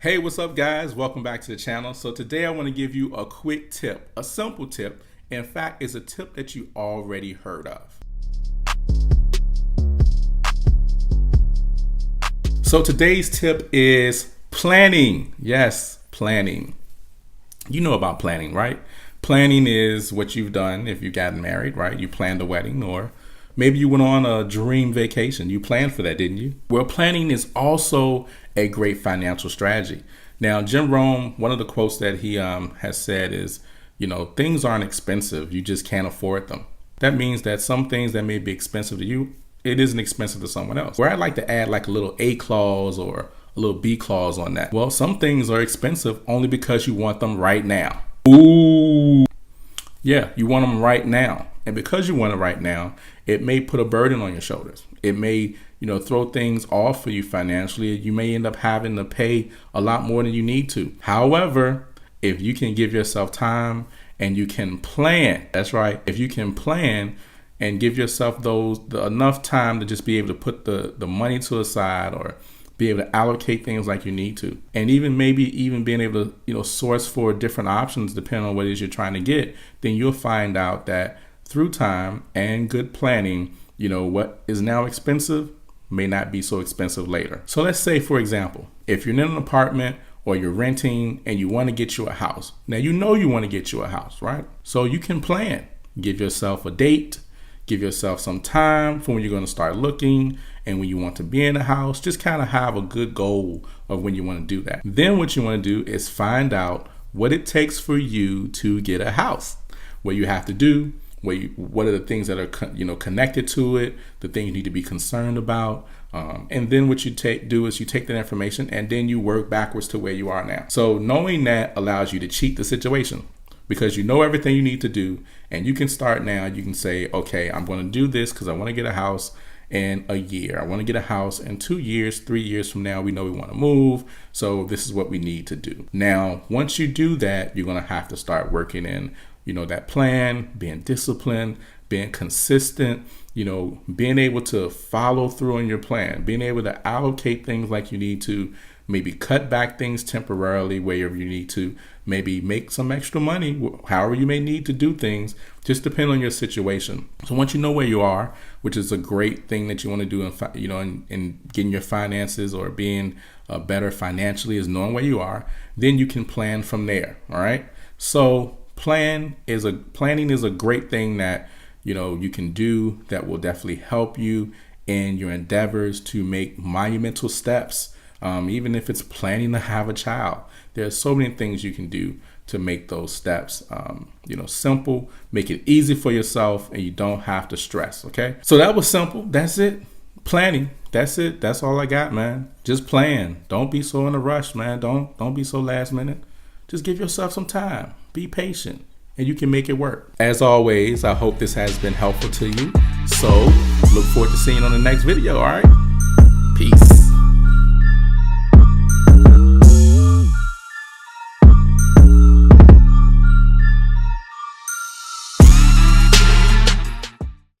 Hey, what's up guys? Welcome back to the channel. So today I want to give you a quick tip, a simple tip. In fact, it's a tip that you already heard of. So today's tip is planning. Yes, planning. You know about planning, right? Planning is what you've done if you've gotten married, right? You planned a wedding, or maybe you went on a dream vacation. You planned for that, didn't you? Well, planning is also a great financial strategy. Now, Jim Rohn, one of the quotes that he has said is, things aren't expensive. You just can't afford them. That means that some things that may be expensive to you, it isn't expensive to someone else. Where I'd like to add like a little A clause or a little B clause on that. Well, some things are expensive only because you want them right now. Ooh. Yeah, you want them right now. And because you want it right now, it may put a burden on your shoulders. It may, throw things off for you financially. You may end up having to pay a lot more than you need to. However, if you can give yourself time and you can plan, that's right. If you can plan and give yourself enough time to just be able to put the money to the side, or be able to allocate things like you need to, and maybe even being able to source for different options depending on what it is you're trying to get, then you'll find out that through time and good planning, what is now expensive may not be so expensive later. So let's say, for example, if you're in an apartment or you're renting and you want to get you a house. Now you want to get you a house, right? So you can plan. Give yourself a date. Give yourself some time for when you're going to start looking and when you want to be in a house. Just kind of have a good goal of when you want to do that. Then what you want to do is find out what it takes for you to get a house. What you have to do, what are the things that are connected to it, the things you need to be concerned about, and then what you do is you take that information and then you work backwards to where you are now. So knowing that allows you to cheat the situation, because you know everything you need to do, and you can start now. You can say, okay, I'm going to do this because I want to get a house in a year. I want to get a house in 2 years, 3 years from now. We know we want to move, so this is what we need to do. Now, once you do that, you're going to have to start working in that plan, being disciplined, being consistent, being able to follow through on your plan, being able to allocate things like you need to, maybe cut back things temporarily wherever you need to, maybe make some extra money, however you may need to do things, just depend on your situation. So once you know where you are, which is a great thing that you want to do in getting your finances or being better financially, is knowing where you are, then you can plan from there. All right. So planning is a great thing that you can do that will definitely help you in your endeavors to make monumental steps. Even if it's planning to have a child, there's so many things you can do to make those steps simple, make it easy for yourself, and you don't have to stress. Okay, so that was simple. That's it. Planning. That's it. That's all I got, man. Just plan. Don't be so in a rush, man. Don't be so last minute. Just give yourself some time. Be patient, and you can make it work. As always, I hope this has been helpful to you. So look forward to seeing you on the next video. All right. Peace.